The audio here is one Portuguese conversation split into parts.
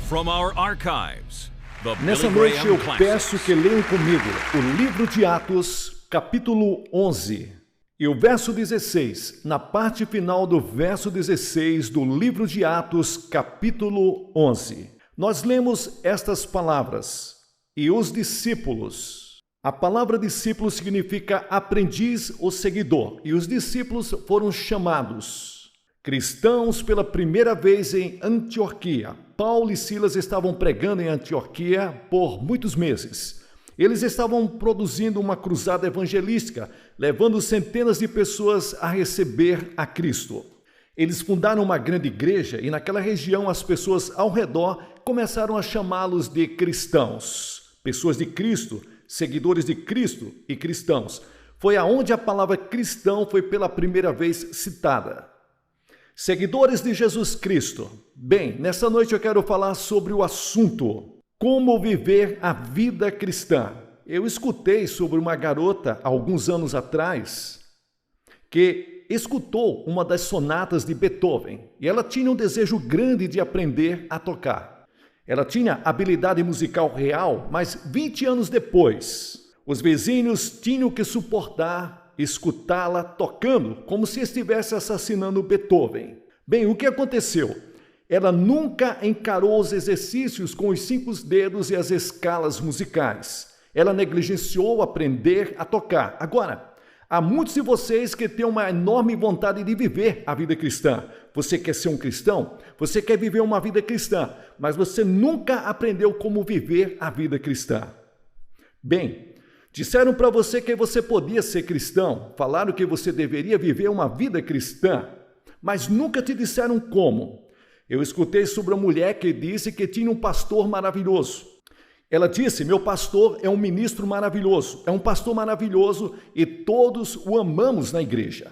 From our archives, the Nessa Billy noite Graham eu Classics. peço que leiam comigo o livro de Atos, capítulo 11, e o verso 16, na parte final do verso 16 do livro de Atos, capítulo 11. Nós lemos estas palavras: e os discípulos. A palavra discípulo significa aprendiz ou seguidor, e os discípulos foram chamados cristãos pela primeira vez em Antioquia. Paulo e Silas estavam pregando em Antioquia por muitos meses. Eles estavam produzindo uma cruzada evangelística, levando centenas de pessoas a receber a Cristo. Eles fundaram uma grande igreja e naquela região as pessoas ao redor começaram a chamá-los de cristãos. Pessoas de Cristo, seguidores de Cristo e cristãos. Foi aonde a palavra cristão foi pela primeira vez citada. Seguidores de Jesus Cristo. Bem, nessa noite eu quero falar sobre o assunto como viver a vida cristã. Eu escutei sobre uma garota alguns anos atrás que escutou uma das sonatas de Beethoven e ela tinha um desejo grande de aprender a tocar. Ela tinha habilidade musical real, mas 20 anos depois, os vizinhos tinham que suportar escutá-la tocando como se estivesse assassinando Beethoven. Bem, o que aconteceu? Ela nunca encarou os exercícios com os 5 dedos e as escalas musicais. Ela negligenciou aprender a tocar. Agora, há muitos de vocês que têm uma enorme vontade de viver a vida cristã. Você quer ser um cristão? Você quer viver uma vida cristã, mas você nunca aprendeu como viver a vida cristã. Bem, disseram para você que você podia ser cristão, falaram que você deveria viver uma vida cristã, mas nunca te disseram como. Eu escutei sobre uma mulher que disse que tinha um pastor maravilhoso. Ela disse: meu pastor é um ministro maravilhoso, é um pastor maravilhoso e todos o amamos na igreja.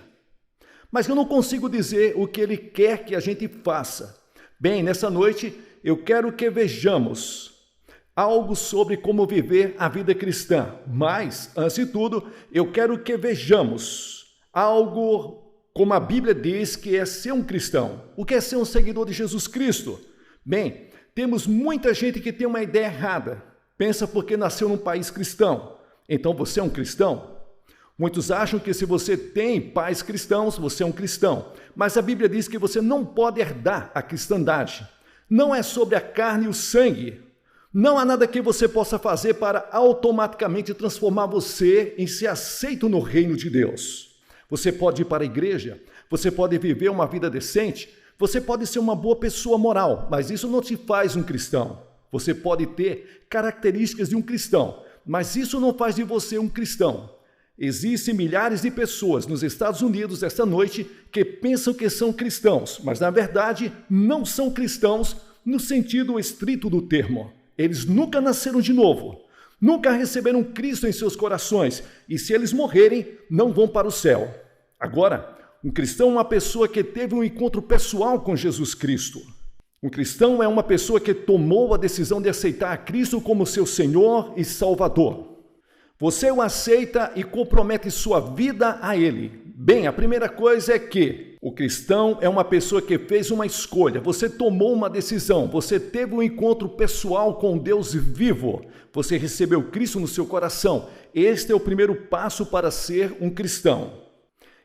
Mas eu não consigo dizer o que ele quer que a gente faça. Bem, nessa noite eu quero que vejamos algo sobre como viver a vida cristã. Mas, antes de tudo, eu quero que vejamos algo como a Bíblia diz que é ser um cristão. O que é ser um seguidor de Jesus Cristo? Bem, temos muita gente que tem uma ideia errada. Pensa porque nasceu num país cristão. Então você é um cristão? Muitos acham que se você tem pais cristãos, você é um cristão. Mas a Bíblia diz que você não pode herdar a cristandade. Não é sobre a carne e o sangue. Não há nada que você possa fazer para automaticamente transformar você em ser aceito no reino de Deus. Você pode ir para a igreja, você pode viver uma vida decente, você pode ser uma boa pessoa moral, mas isso não te faz um cristão. Você pode ter características de um cristão, mas isso não faz de você um cristão. Existem milhares de pessoas nos Estados Unidos esta noite que pensam que são cristãos, mas na verdade não são cristãos no sentido estrito do termo. Eles nunca nasceram de novo, nunca receberam Cristo em seus corações e se eles morrerem, não vão para o céu. Agora, um cristão é uma pessoa que teve um encontro pessoal com Jesus Cristo. Um cristão é uma pessoa que tomou a decisão de aceitar a Cristo como seu Senhor e Salvador. Você o aceita e compromete sua vida a Ele. Bem, a primeira coisa é que o cristão é uma pessoa que fez uma escolha. Você tomou uma decisão, você teve um encontro pessoal com Deus vivo. Você recebeu Cristo no seu coração. Este é o primeiro passo para ser um cristão.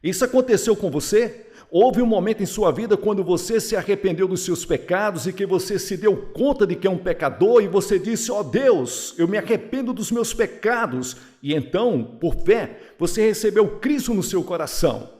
Isso aconteceu com você? Houve um momento em sua vida quando você se arrependeu dos seus pecados e que você se deu conta de que é um pecador e você disse: ó Deus, eu me arrependo dos meus pecados. E então, por fé, você recebeu Cristo no seu coração.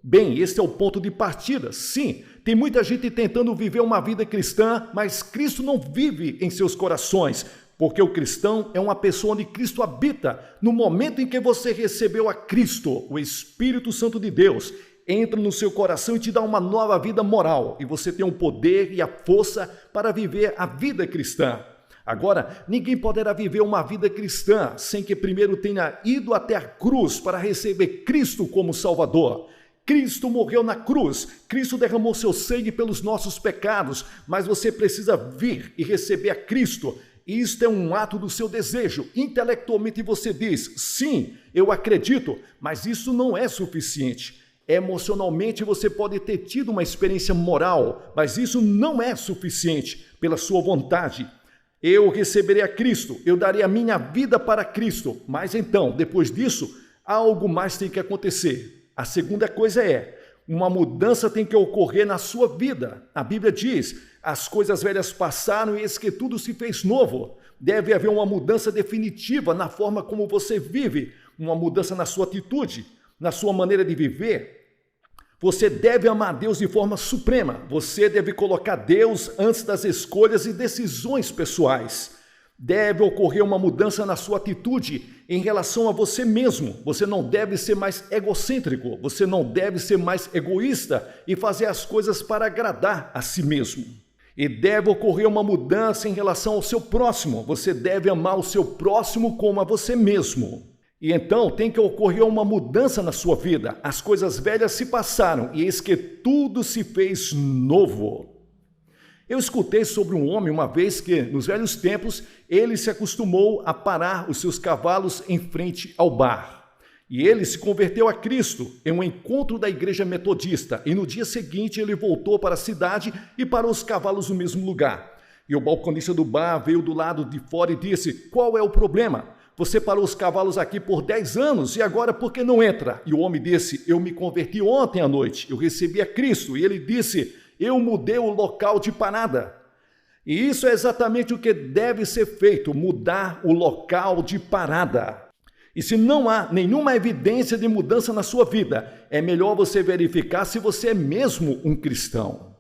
Bem, esse é o ponto de partida. Sim, tem muita gente tentando viver uma vida cristã, mas Cristo não vive em seus corações. Porque o cristão é uma pessoa onde Cristo habita. No momento em que você recebeu a Cristo, o Espírito Santo de Deus entra no seu coração e te dá uma nova vida moral. E você tem o poder e a força para viver a vida cristã. Agora, ninguém poderá viver uma vida cristã sem que primeiro tenha ido até a cruz para receber Cristo como Salvador. Cristo morreu na cruz, Cristo derramou seu sangue pelos nossos pecados, mas você precisa vir e receber a Cristo. Isto é um ato do seu desejo. Intelectualmente você diz: sim, eu acredito, mas isso não é suficiente. Emocionalmente você pode ter tido uma experiência moral, mas isso não é suficiente. pela sua vontade. Eu receberei a Cristo, eu darei a minha vida para Cristo. Mas então, depois disso, algo mais tem que acontecer. A segunda coisa é, uma mudança tem que ocorrer na sua vida. A Bíblia diz, as coisas velhas passaram e eis que tudo se fez novo. Deve haver uma mudança definitiva na forma como você vive, uma mudança na sua atitude, na sua maneira de viver. Você deve amar Deus de forma suprema. Você deve colocar Deus antes das escolhas e decisões pessoais. Deve ocorrer uma mudança na sua atitude em relação a você mesmo. Você não deve ser mais egocêntrico, você não deve ser mais egoísta e fazer as coisas para agradar a si mesmo. E deve ocorrer uma mudança em relação ao seu próximo. Você deve amar o seu próximo como a você mesmo. E então tem que ocorrer uma mudança na sua vida. As coisas velhas se passaram e eis que tudo se fez novo. Eu escutei sobre um homem uma vez que, nos velhos tempos, ele se acostumou a parar os seus cavalos em frente ao bar. E ele se converteu a Cristo em um encontro da igreja metodista. E no dia seguinte ele voltou para a cidade e parou os cavalos no mesmo lugar. E o balconista do bar veio do lado de fora e disse, qual é o problema? Você parou os cavalos aqui por 10 anos e agora por que não entra? E o homem disse, eu me converti ontem à noite, eu recebi a Cristo. E ele disse, eu mudei o local de parada. E isso é exatamente o que deve ser feito, mudar o local de parada. E se não há nenhuma evidência de mudança na sua vida, é melhor você verificar se você é mesmo um cristão.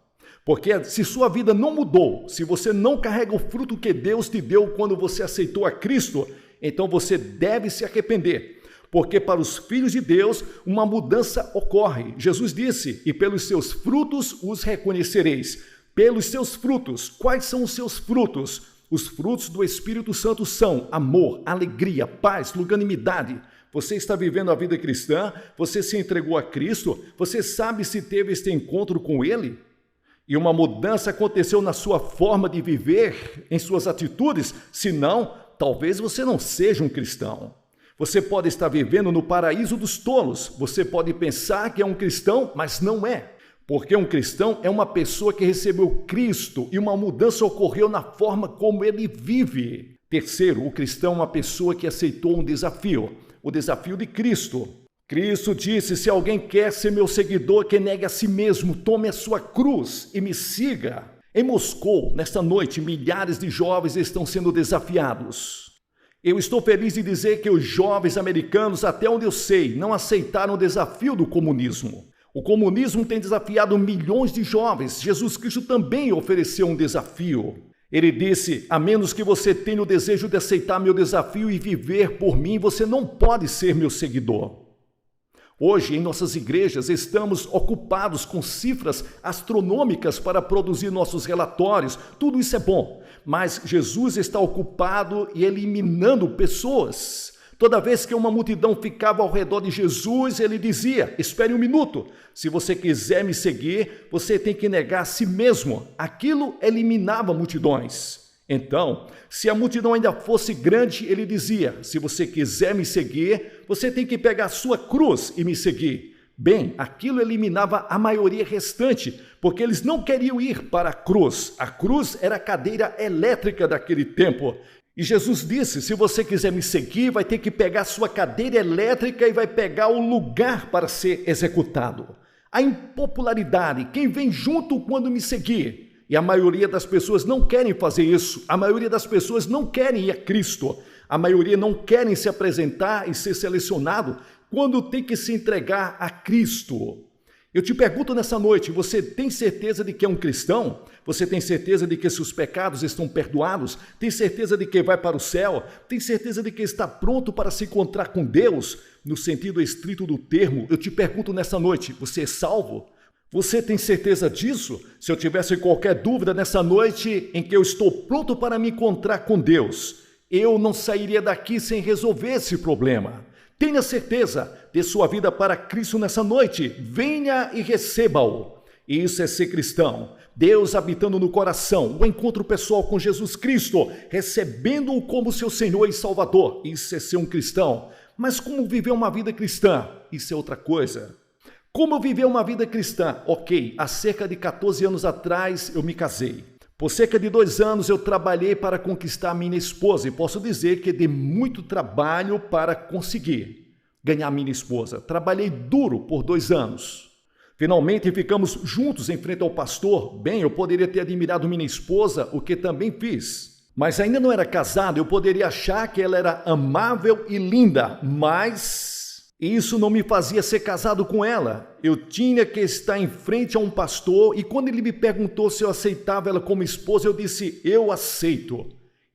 Porque se sua vida não mudou, se você não carrega o fruto que Deus te deu quando você aceitou a Cristo, então você deve se arrepender. Porque para os filhos de Deus, uma mudança ocorre. Jesus disse, e pelos seus frutos os reconhecereis. Pelos seus frutos. Quais são os seus frutos? Os frutos do Espírito Santo são amor, alegria, paz, longanimidade. Você está vivendo a vida cristã? Você se entregou a Cristo? Você sabe se teve este encontro com Ele? E uma mudança aconteceu na sua forma de viver, em suas atitudes? Se não, talvez você não seja um cristão. Você pode estar vivendo no paraíso dos tolos. Você pode pensar que é um cristão, mas não é. Porque um cristão é uma pessoa que recebeu Cristo e uma mudança ocorreu na forma como ele vive. Terceiro, o cristão é uma pessoa que aceitou um desafio, o desafio de Cristo. Cristo disse, se alguém quer ser meu seguidor, que negue a si mesmo, tome a sua cruz e me siga. Em Moscou, nesta noite, milhares de jovens estão sendo desafiados. Eu estou feliz de dizer que os jovens americanos, até onde eu sei, não aceitaram o desafio do comunismo. O comunismo tem desafiado milhões de jovens. Jesus Cristo também ofereceu um desafio. Ele disse, a menos que você tenha o desejo de aceitar meu desafio e viver por mim, você não pode ser meu seguidor. Hoje, em nossas igrejas, estamos ocupados com cifras astronômicas para produzir nossos relatórios. Tudo isso é bom, mas Jesus está ocupado e eliminando pessoas. Toda vez que uma multidão ficava ao redor de Jesus, ele dizia, espere um minuto, se você quiser me seguir, você tem que negar a si mesmo. Aquilo eliminava multidões. Então, se a multidão ainda fosse grande, ele dizia, se você quiser me seguir, você tem que pegar a sua cruz e me seguir. Bem, aquilo eliminava a maioria restante, porque eles não queriam ir para a cruz. A cruz era a cadeira elétrica daquele tempo. E Jesus disse, se você quiser me seguir, vai ter que pegar a sua cadeira elétrica e vai pegar o lugar para ser executado. A impopularidade, quem vem junto quando me seguir? E a maioria das pessoas não querem fazer isso. A maioria das pessoas não querem ir a Cristo. A maioria não querem se apresentar e ser selecionado quando tem que se entregar a Cristo. Eu te pergunto nessa noite, você tem certeza de que é um cristão? Você tem certeza de que seus pecados estão perdoados? Tem certeza de que vai para o céu? Tem certeza de que está pronto para se encontrar com Deus? No sentido estrito do termo, eu te pergunto nessa noite, você é salvo? Você tem certeza disso? Se eu tivesse qualquer dúvida nessa noite em que eu estou pronto para me encontrar com Deus, eu não sairia daqui sem resolver esse problema. Tenha certeza, dê sua vida para Cristo nessa noite, venha e receba-o. Isso é ser cristão, Deus habitando no coração, o encontro pessoal com Jesus Cristo, recebendo-o como seu Senhor e Salvador. Isso é ser um cristão. Mas como viver uma vida cristã? Isso é outra coisa. Como viver uma vida cristã? Ok, há cerca de 14 anos atrás eu me casei. Por cerca de 2 anos eu trabalhei para conquistar minha esposa e posso dizer que dei muito trabalho para conseguir ganhar minha esposa. Trabalhei duro por 2 anos. Finalmente ficamos juntos em frente ao pastor. Bem, eu poderia ter admirado minha esposa, o que também fiz. Mas ainda não era casado, eu poderia achar que ela era amável e linda, mas isso não me fazia ser casado com ela. Eu tinha que estar em frente a um pastor e quando ele me perguntou se eu aceitava ela como esposa, eu disse, eu aceito.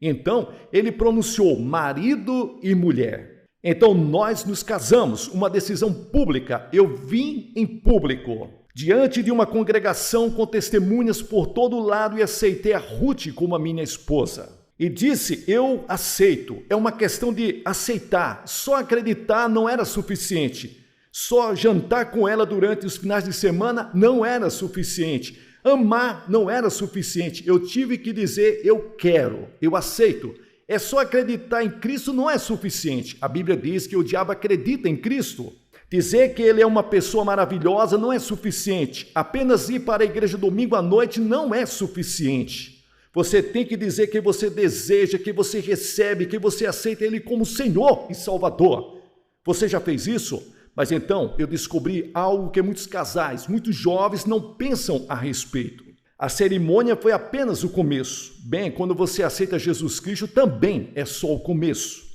Então, ele pronunciou marido e mulher. Então, nós nos casamos, uma decisão pública. Eu vim em público, diante de uma congregação com testemunhas por todo lado e aceitei a Ruth como a minha esposa. E disse, eu aceito. É uma questão de aceitar. Só acreditar não era suficiente. Só jantar com ela durante os finais de semana não era suficiente. Amar não era suficiente. Eu tive que dizer, eu quero, eu aceito. É só acreditar em Cristo não é suficiente. A Bíblia diz que o diabo acredita em Cristo. Dizer que ele é uma pessoa maravilhosa não é suficiente. Apenas ir para a igreja domingo à noite não é suficiente. Você tem que dizer que você deseja, que você recebe, que você aceita Ele como Senhor e Salvador. Você já fez isso? Mas então eu descobri algo que muitos casais, muitos jovens não pensam a respeito. A cerimônia foi apenas o começo. Bem, quando você aceita Jesus Cristo, também é só o começo.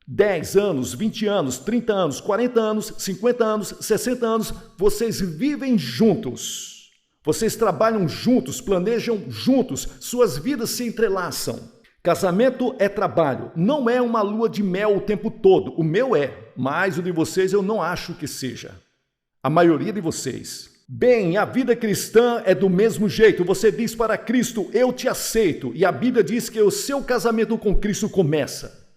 10 anos, 20 anos, 30 anos, 40 anos, 50 anos, 60 anos, vocês vivem juntos. Vocês trabalham juntos, planejam juntos, suas vidas se entrelaçam. Casamento é trabalho, não é uma lua de mel o tempo todo. O meu é, mas o de vocês eu não acho que seja. A maioria de vocês. Bem, a vida cristã é do mesmo jeito. Você diz para Cristo, eu te aceito. E a Bíblia diz que o seu casamento com Cristo começa.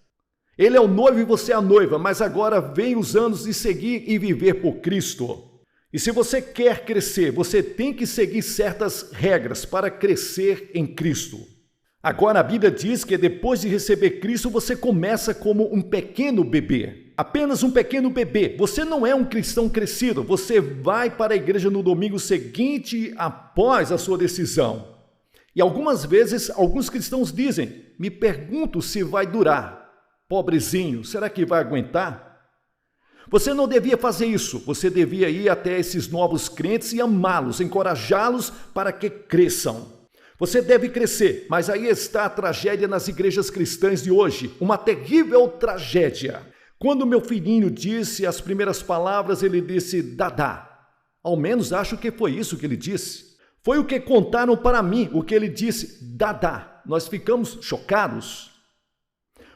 Ele é o noivo e você é a noiva, mas agora vem os anos de seguir e viver por Cristo. E se você quer crescer, você tem que seguir certas regras para crescer em Cristo. Agora a Bíblia diz que depois de receber Cristo, você começa como um pequeno bebê. Apenas um pequeno bebê. Você não é um cristão crescido. Você vai para a igreja no domingo seguinte após a sua decisão. E algumas vezes, alguns cristãos dizem, me pergunto se vai durar. Pobrezinho, será que vai aguentar? Você não devia fazer isso. Você devia ir até esses novos crentes e amá-los, encorajá-los para que cresçam. Você deve crescer, mas aí está a tragédia nas igrejas cristãs de hoje. Uma terrível tragédia. Quando meu filhinho disse as primeiras palavras, ele disse, Dadá. Ao menos acho que foi isso que ele disse. Foi o que contaram para mim, o que ele disse, Dadá. Nós ficamos chocados.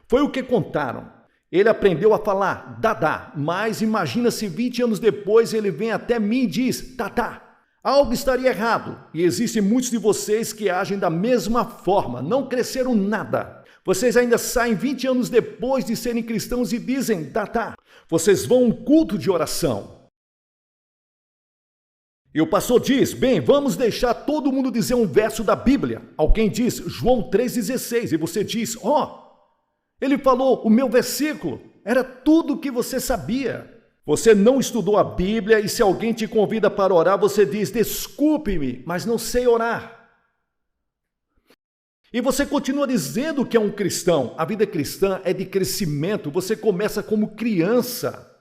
Foi o que contaram. Ele aprendeu a falar, Dadá, mas imagina se 20 anos depois ele vem até mim e diz, Dadá. Algo estaria errado, e existem muitos de vocês que agem da mesma forma, não cresceram nada. Vocês ainda saem 20 anos depois de serem cristãos e dizem, Dadá. Vocês vão a um culto de oração. E o pastor diz, bem, vamos deixar todo mundo dizer um verso da Bíblia. Alguém diz, João 3,16, e você diz, ele falou o meu versículo, era tudo o que você sabia. Você não estudou a Bíblia e se alguém te convida para orar, você diz, desculpe-me, mas não sei orar. E você continua dizendo que é um cristão. A vida cristã é de crescimento, você começa como criança.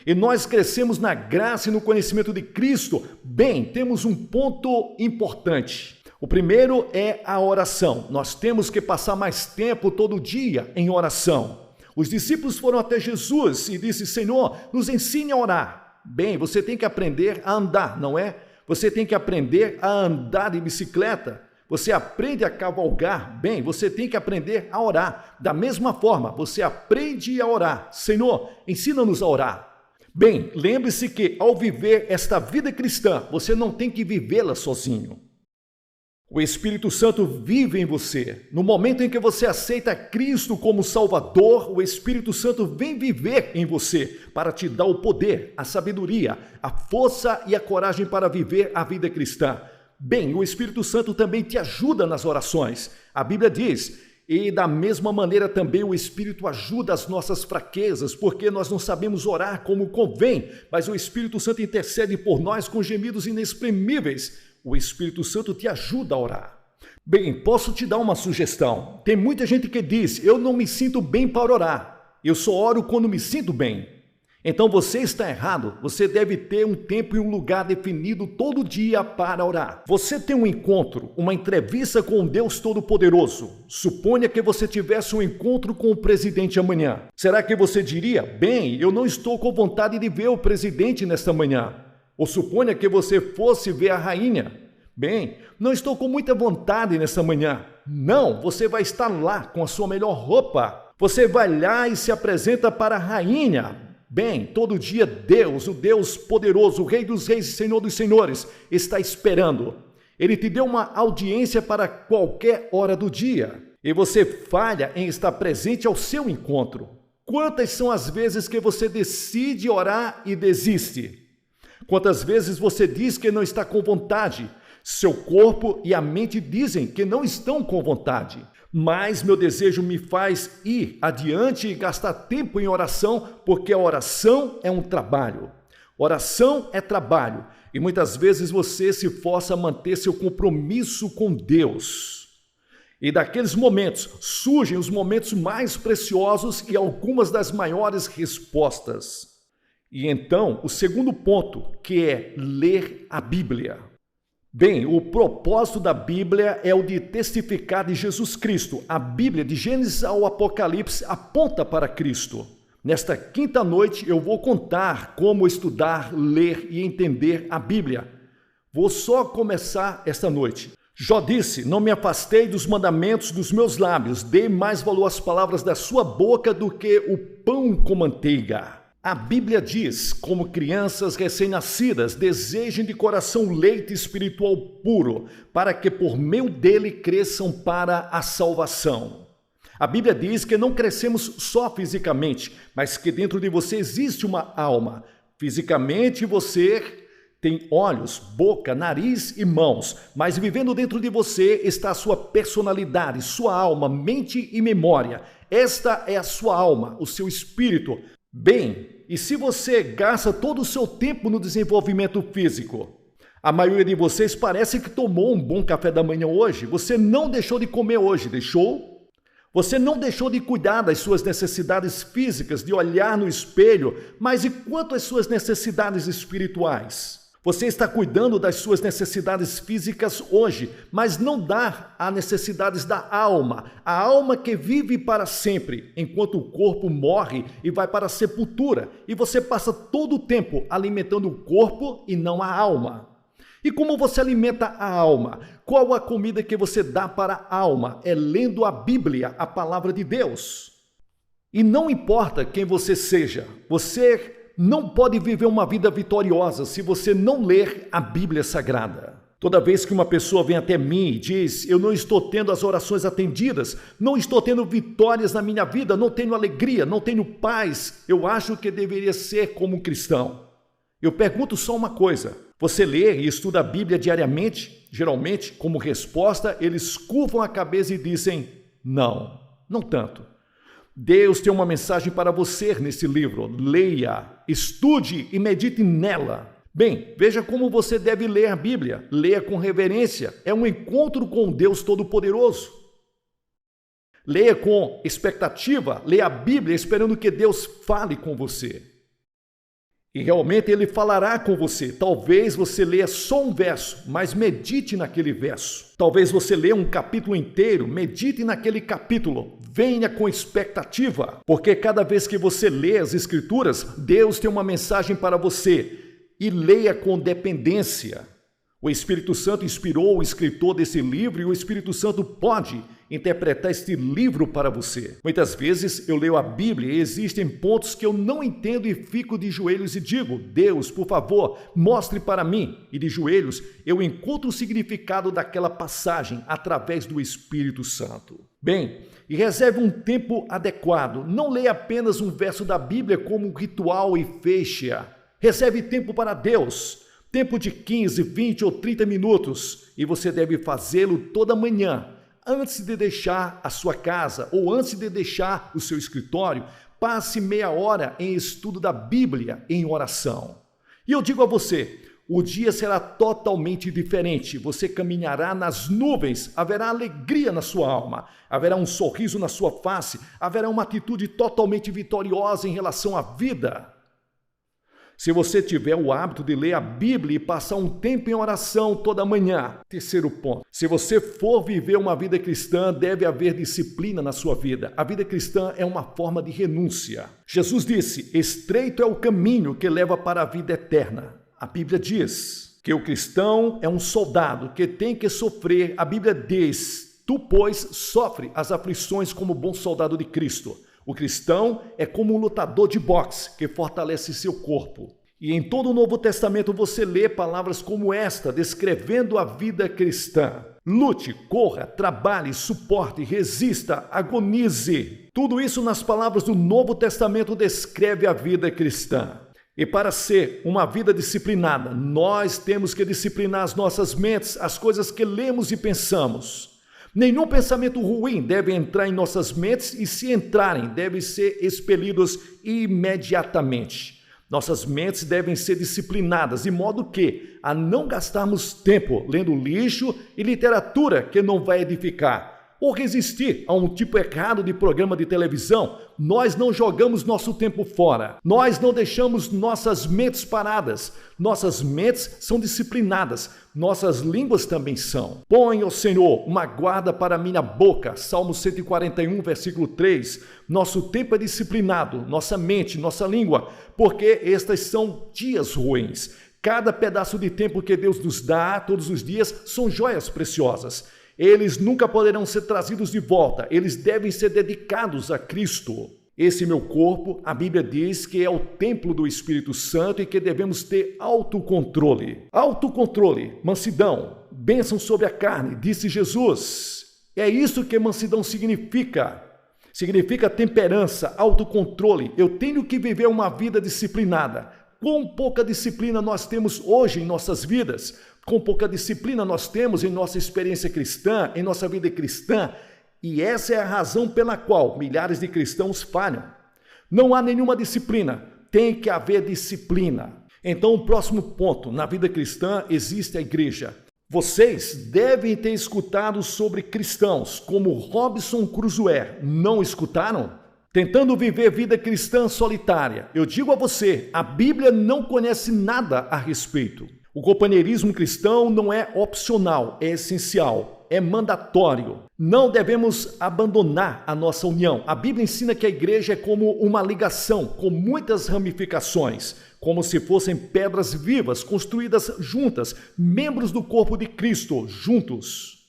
E nós crescemos na graça e no conhecimento de Cristo. Bem, temos um ponto importante. O primeiro é a oração. Nós temos que passar mais tempo todo dia em oração. Os discípulos foram até Jesus e disse, Senhor, nos ensine a orar. Bem, você tem que aprender a andar, não é? Você tem que aprender a andar de bicicleta. Você aprende a cavalgar. Bem, você tem que aprender a orar. Da mesma forma, você aprende a orar. Senhor, ensina-nos a orar. Bem, lembre-se que ao viver esta vida cristã, você não tem que vivê-la sozinho. O Espírito Santo vive em você. No momento em que você aceita Cristo como Salvador, o Espírito Santo vem viver em você para te dar o poder, a sabedoria, a força e a coragem para viver a vida cristã. Bem, o Espírito Santo também te ajuda nas orações. A Bíblia diz, e da mesma maneira também o Espírito ajuda as nossas fraquezas, porque nós não sabemos orar como convém, mas o Espírito Santo intercede por nós com gemidos inexprimíveis. O Espírito Santo te ajuda a orar. Bem, posso te dar uma sugestão. Tem muita gente que diz, eu não me sinto bem para orar. Eu só oro quando me sinto bem. Então você está errado. Você deve ter um tempo e um lugar definido todo dia para orar. Você tem um encontro, uma entrevista com Deus Todo-Poderoso. Suponha que você tivesse um encontro com o presidente amanhã. Será que você diria, bem, eu não estou com vontade de ver o presidente nesta manhã? Ou suponha que você fosse ver a rainha. Bem, não estou com muita vontade nessa manhã. Não, você vai estar lá com a sua melhor roupa. Você vai lá e se apresenta para a rainha. Bem, todo dia Deus, o Deus poderoso, o Rei dos Reis e Senhor dos Senhores, está esperando. Ele te deu uma audiência para qualquer hora do dia. E você falha em estar presente ao seu encontro. Quantas são as vezes que você decide orar e desiste? Quantas vezes você diz que não está com vontade? Seu corpo e a mente dizem que não estão com vontade. Mas meu desejo me faz ir adiante e gastar tempo em oração, porque a oração é um trabalho. Oração é trabalho. E muitas vezes você se força a manter seu compromisso com Deus. E daqueles momentos surgem os momentos mais preciosos e algumas das maiores respostas. E então, o segundo ponto, que é ler a Bíblia. Bem, o propósito da Bíblia é o de testificar de Jesus Cristo. A Bíblia, de Gênesis ao Apocalipse, aponta para Cristo. Nesta quinta noite, eu vou contar como estudar, ler e entender a Bíblia. Vou só começar esta noite. Jó disse, não me afastei dos mandamentos dos meus lábios, dei mais valor às palavras da sua boca do que o pão com manteiga. A Bíblia diz, como crianças recém-nascidas, desejem de coração leite espiritual puro, para que por meio dele cresçam para a salvação. A Bíblia diz que não crescemos só fisicamente, mas que dentro de você existe uma alma. Fisicamente você tem olhos, boca, nariz e mãos, mas vivendo dentro de você está a sua personalidade, sua alma, mente e memória. Esta é a sua alma, o seu espírito. Bem, e se você gasta todo o seu tempo no desenvolvimento físico? A maioria de vocês parece que tomou um bom café da manhã hoje. Você não deixou de comer hoje, deixou? Você não deixou de cuidar das suas necessidades físicas, de olhar no espelho, mas e quanto às suas necessidades espirituais? Você está cuidando das suas necessidades físicas hoje, mas não dá às necessidades da alma, a alma que vive para sempre, enquanto o corpo morre e vai para a sepultura, e você passa todo o tempo alimentando o corpo e não a alma. E como você alimenta a alma? Qual a comida que você dá para a alma? É lendo a Bíblia, a palavra de Deus. E não importa quem você seja, você não pode viver uma vida vitoriosa se você não ler a Bíblia Sagrada. Toda vez que uma pessoa vem até mim e diz, eu não estou tendo as orações atendidas, não estou tendo vitórias na minha vida, não tenho alegria, não tenho paz, eu acho que deveria ser como um cristão. Eu pergunto só uma coisa, você lê e estuda a Bíblia diariamente? Geralmente, como resposta, eles curvam a cabeça e dizem, não, não tanto. Deus tem uma mensagem para você nesse livro. Leia, estude e medite nela. Bem, veja como você deve ler a Bíblia. Leia com reverência. É um encontro com Deus Todo-Poderoso. Leia com expectativa. Leia a Bíblia esperando que Deus fale com você. E realmente Ele falará com você. Talvez você leia só um verso, mas medite naquele verso. Talvez você leia um capítulo inteiro, medite naquele capítulo. Venha com expectativa, porque cada vez que você lê as Escrituras, Deus tem uma mensagem para você. E leia com dependência. O Espírito Santo inspirou o escritor desse livro e o Espírito Santo pode interpretar este livro para você. Muitas vezes eu leio a Bíblia e existem pontos que eu não entendo e fico de joelhos e digo, Deus, por favor, mostre para mim. E de joelhos eu encontro o significado daquela passagem através do Espírito Santo. Bem, e reserve um tempo adequado. Não leia apenas um verso da Bíblia como um ritual e feche-a. Reserve tempo para Deus. Tempo de 15, 20 ou 30 minutos. E você deve fazê-lo toda manhã. Antes de deixar a sua casa ou antes de deixar o seu escritório, passe meia hora em estudo da Bíblia em oração. E eu digo a você, O dia será totalmente diferente. Você caminhará nas nuvens, haverá alegria na sua alma, haverá um sorriso na sua face, haverá uma atitude totalmente vitoriosa em relação à vida. Se você tiver o hábito de ler a Bíblia e passar um tempo em oração toda manhã. Terceiro ponto. Se você for viver uma vida cristã, deve haver disciplina na sua vida. A vida cristã é uma forma de renúncia. Jesus disse: estreito é o caminho que leva para a vida eterna. A Bíblia diz que o cristão é um soldado que tem que sofrer. A Bíblia diz: tu, pois, sofre as aflições como bom soldado de Cristo. O cristão é como um lutador de boxe que fortalece seu corpo. E em todo o Novo Testamento você lê palavras como esta, descrevendo a vida cristã. Lute, corra, trabalhe, suporte, resista, agonize. Tudo isso nas palavras do Novo Testamento descreve a vida cristã. E para ser uma vida disciplinada, nós temos que disciplinar as nossas mentes, as coisas que lemos e pensamos. Nenhum pensamento ruim deve entrar em nossas mentes e, se entrarem, devem ser expelidos imediatamente. Nossas mentes devem ser disciplinadas, de modo que a não gastarmos tempo lendo lixo e literatura que não vai edificar, ou resistir a um tipo errado de programa de televisão. Nós não jogamos nosso tempo fora. Nós não deixamos nossas mentes paradas. Nossas mentes são disciplinadas. Nossas línguas também são. Põe, ó Senhor, uma guarda para minha boca. Salmo 141, versículo 3. Nosso tempo é disciplinado, nossa mente, nossa língua, porque estas são dias ruins. Cada pedaço de tempo que Deus nos dá todos os dias são joias preciosas. Eles nunca poderão ser trazidos de volta, eles devem ser dedicados a Cristo. Esse meu corpo, a Bíblia diz que é o templo do Espírito Santo e que devemos ter autocontrole. Autocontrole, mansidão, bênção sobre a carne, disse Jesus. É isso que mansidão significa. Significa temperança, autocontrole. Eu tenho que viver uma vida disciplinada. Quão pouca disciplina nós temos hoje em nossas vidas. Com pouca disciplina nós temos em nossa experiência cristã, em nossa vida cristã, e essa é a razão pela qual milhares de cristãos falham. Não há nenhuma disciplina, tem que haver disciplina. Então, o próximo ponto, na vida cristã existe a igreja. Vocês devem ter escutado sobre cristãos como Robinson Crusoe, não escutaram? Tentando viver vida cristã solitária. Eu digo a você, a Bíblia não conhece nada a respeito. O companheirismo cristão não é opcional, é essencial, é mandatório. Não devemos abandonar a nossa união. A Bíblia ensina que a igreja é como uma ligação com muitas ramificações, como se fossem pedras vivas construídas juntas, membros do corpo de Cristo, juntos.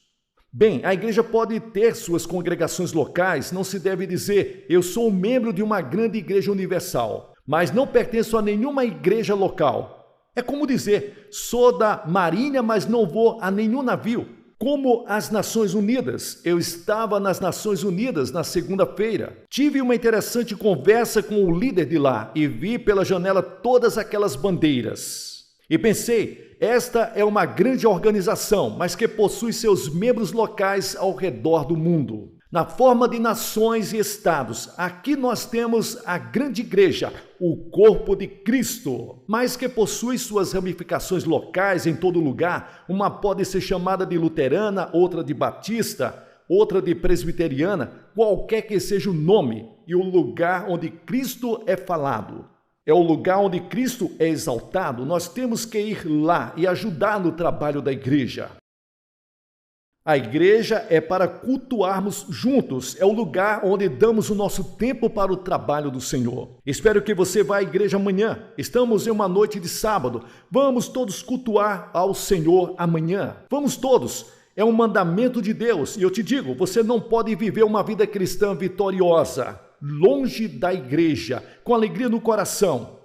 Bem, a igreja pode ter suas congregações locais, não se deve dizer, eu sou um membro de uma grande igreja universal, mas não pertenço a nenhuma igreja local. É como dizer, sou da Marinha, mas não vou a nenhum navio. Como as Nações Unidas. Eu estava nas Nações Unidas na segunda-feira. Tive uma interessante conversa com o líder de lá e vi pela janela todas aquelas bandeiras. E pensei, esta é uma grande organização, mas que possui seus membros locais ao redor do mundo. Na forma de nações e estados, aqui nós temos a grande igreja, o corpo de Cristo, mas que possui suas ramificações locais em todo lugar. Uma pode ser chamada de luterana, outra de batista, outra de presbiteriana, qualquer que seja o nome e o lugar onde Cristo é falado. É o lugar onde Cristo é exaltado. Nós temos que ir lá e ajudar no trabalho da igreja. A igreja é para cultuarmos juntos, é o lugar onde damos o nosso tempo para o trabalho do Senhor. Espero que você vá à igreja amanhã. Estamos em uma noite de sábado. Vamos todos cultuar ao Senhor amanhã. Vamos todos. É um mandamento de Deus. E eu te digo, você não pode viver uma vida cristã vitoriosa, longe da igreja, com alegria no coração,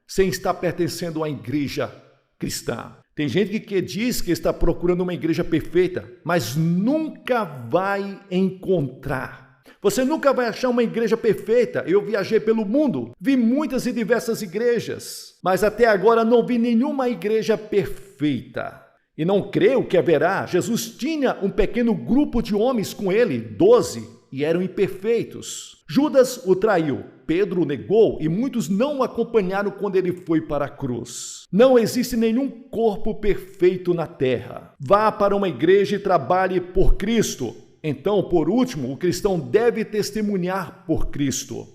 sem estar pertencendo à igreja cristã. Tem gente que diz que está procurando uma igreja perfeita, mas nunca vai encontrar. Você nunca vai achar uma igreja perfeita. Eu viajei pelo mundo, vi muitas e diversas igrejas, mas até agora não vi nenhuma igreja perfeita. E não creio que haverá. Jesus tinha um pequeno grupo de homens com ele, 12, e eram imperfeitos. Judas o traiu. Pedro o negou e muitos não o acompanharam quando ele foi para a cruz. Não existe nenhum corpo perfeito na terra. Vá para uma igreja e trabalhe por Cristo. Então, por último, o cristão deve testemunhar por Cristo.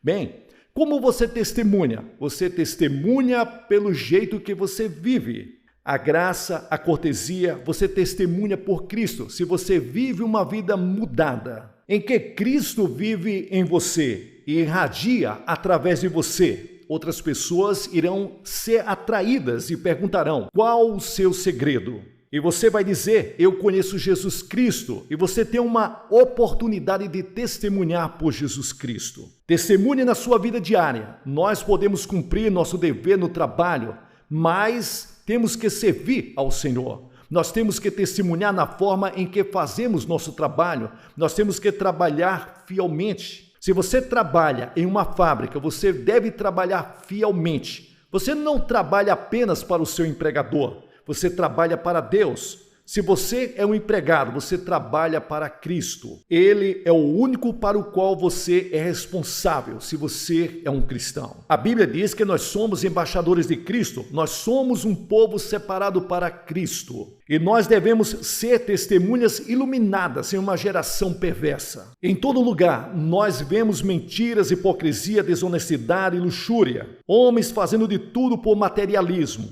Bem, como você testemunha? Você testemunha pelo jeito que você vive. A graça, a cortesia, você testemunha por Cristo, se você vive uma vida mudada, em que Cristo vive em você e irradia através de você. Outras pessoas irão ser atraídas e perguntarão: qual o seu segredo? E você vai dizer: eu conheço Jesus Cristo, e você tem uma oportunidade de testemunhar por Jesus Cristo. Testemunhe na sua vida diária. Nós podemos cumprir nosso dever no trabalho, mas temos que servir ao Senhor. Nós temos que testemunhar na forma em que fazemos nosso trabalho. Nós temos que trabalhar fielmente. Se você trabalha em uma fábrica, você deve trabalhar fielmente. Você não trabalha apenas para o seu empregador. Você trabalha para Deus. Se você é um empregado, você trabalha para Cristo. Ele é o único para o qual você é responsável, se você é um cristão. A Bíblia diz que nós somos embaixadores de Cristo. Nós somos um povo separado para Cristo. E nós devemos ser testemunhas iluminadas em uma geração perversa. Em todo lugar, nós vemos mentiras, hipocrisia, desonestidade e luxúria. Homens fazendo de tudo por materialismo.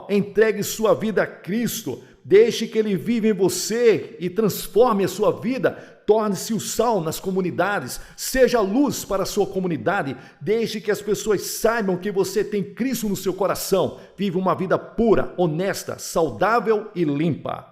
Entregue sua vida a Cristo. Deixe que Ele viva em você e transforme a sua vida. Torne-se o sal nas comunidades. Seja luz para a sua comunidade. Deixe que as pessoas saibam que você tem Cristo no seu coração. Vive uma vida pura, honesta, saudável e limpa.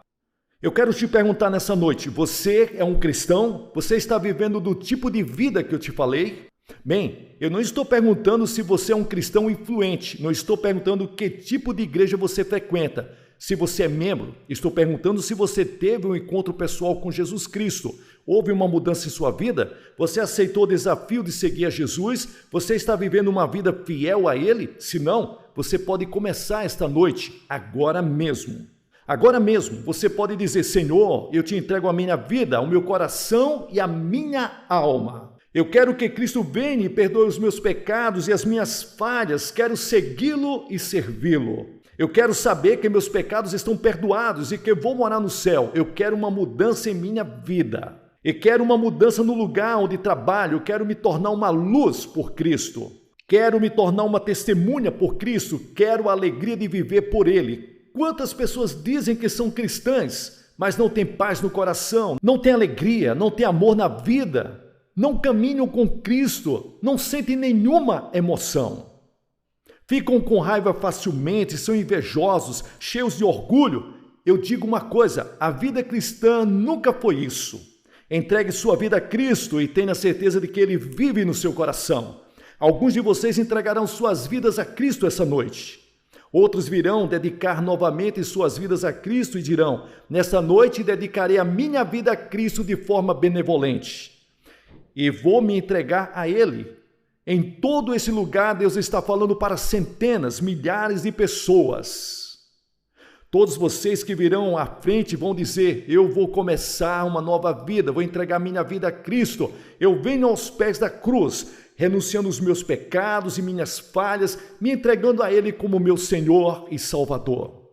Eu quero te perguntar nessa noite: você é um cristão? Você está vivendo do tipo de vida que eu te falei? Bem, eu não estou perguntando se você é um cristão influente. Não estou perguntando que tipo de igreja você frequenta. Se você é membro, estou perguntando se você teve um encontro pessoal com Jesus Cristo. Houve uma mudança em sua vida? Você aceitou o desafio de seguir a Jesus? Você está vivendo uma vida fiel a Ele? Se não, você pode começar esta noite, agora mesmo. Agora mesmo, você pode dizer: Senhor, eu te entrego a minha vida, o meu coração e a minha alma. Eu quero que Cristo venha e perdoe os meus pecados e as minhas falhas. Quero segui-lo e servi-lo. Eu quero saber que meus pecados estão perdoados e que vou morar no céu. Eu quero uma mudança em minha vida. E quero uma mudança no lugar onde trabalho. Eu quero me tornar uma luz por Cristo. Quero me tornar uma testemunha por Cristo. Quero a alegria de viver por Ele. Quantas pessoas dizem que são cristãs, mas não têm paz no coração, não têm alegria, não têm amor na vida, não caminham com Cristo, não sentem nenhuma emoção. Ficam com raiva facilmente, são invejosos, cheios de orgulho. Eu digo uma coisa: a vida cristã nunca foi isso. Entregue sua vida a Cristo e tenha certeza de que Ele vive no seu coração. Alguns de vocês entregarão suas vidas a Cristo essa noite. Outros virão dedicar novamente suas vidas a Cristo e dirão: nessa noite dedicarei a minha vida a Cristo de forma benevolente. E vou me entregar a Ele. Em todo esse lugar, Deus está falando para centenas, milhares de pessoas. Todos vocês que virão à frente vão dizer: eu vou começar uma nova vida, vou entregar minha vida a Cristo. Eu venho aos pés da cruz, renunciando os meus pecados e minhas falhas, me entregando a Ele como meu Senhor e Salvador.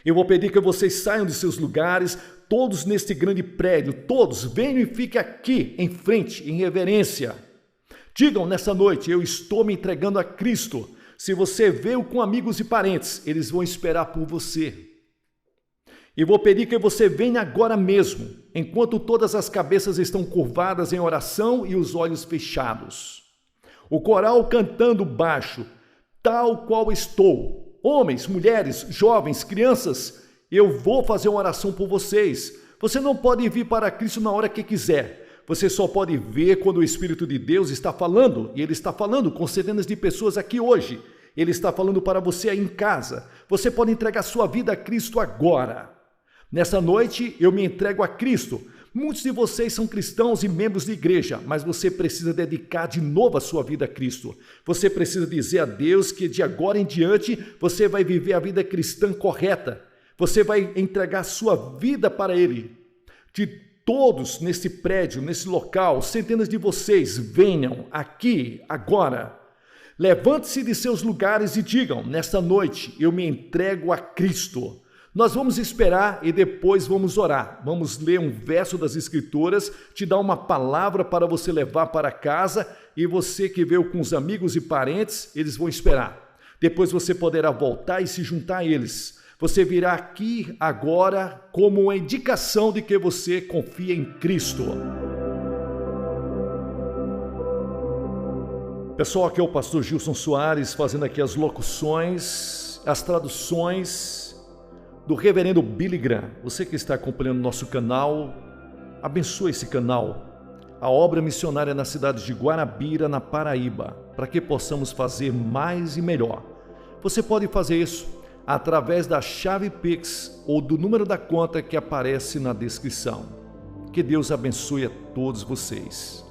Eu vou pedir que vocês saiam de seus lugares, todos neste grande prédio, todos venham e fiquem aqui em frente, em reverência. Digam nessa noite: eu estou me entregando a Cristo. Se você veio com amigos e parentes, eles vão esperar por você. E vou pedir que você venha agora mesmo, enquanto todas as cabeças estão curvadas em oração e os olhos fechados. O coral cantando baixo: tal qual estou. Homens, mulheres, jovens, crianças, eu vou fazer uma oração por vocês. Você não pode vir para Cristo na hora que quiser. Você só pode ver quando o Espírito de Deus está falando, e Ele está falando com centenas de pessoas aqui hoje. Ele está falando para você aí em casa. Você pode entregar sua vida a Cristo agora. Nessa noite, eu me entrego a Cristo. Muitos de vocês são cristãos e membros de igreja, mas você precisa dedicar de novo a sua vida a Cristo. Você precisa dizer a Deus que de agora em diante, você vai viver a vida cristã correta. Você vai entregar sua vida para Ele. De todos nesse prédio, nesse local, centenas de vocês, venham aqui, agora. Levante-se de seus lugares e digam: nesta noite eu me entrego a Cristo. Nós vamos esperar e depois vamos orar. Vamos ler um verso das Escrituras, te dar uma palavra para você levar para casa, e você que veio com os amigos e parentes, eles vão esperar. Depois você poderá voltar e se juntar a eles. Você virá aqui agora como uma indicação de que você confia em Cristo. Pessoal, aqui é o pastor Gilson Soares fazendo aqui as locuções, as traduções do reverendo Billy Graham. Você que está acompanhando nosso canal, abençoe esse canal. A obra missionária na cidade de Guarabira, na Paraíba, para que possamos fazer mais e melhor. Você pode fazer isso através da chave Pix ou do número da conta que aparece na descrição. Que Deus abençoe a todos vocês.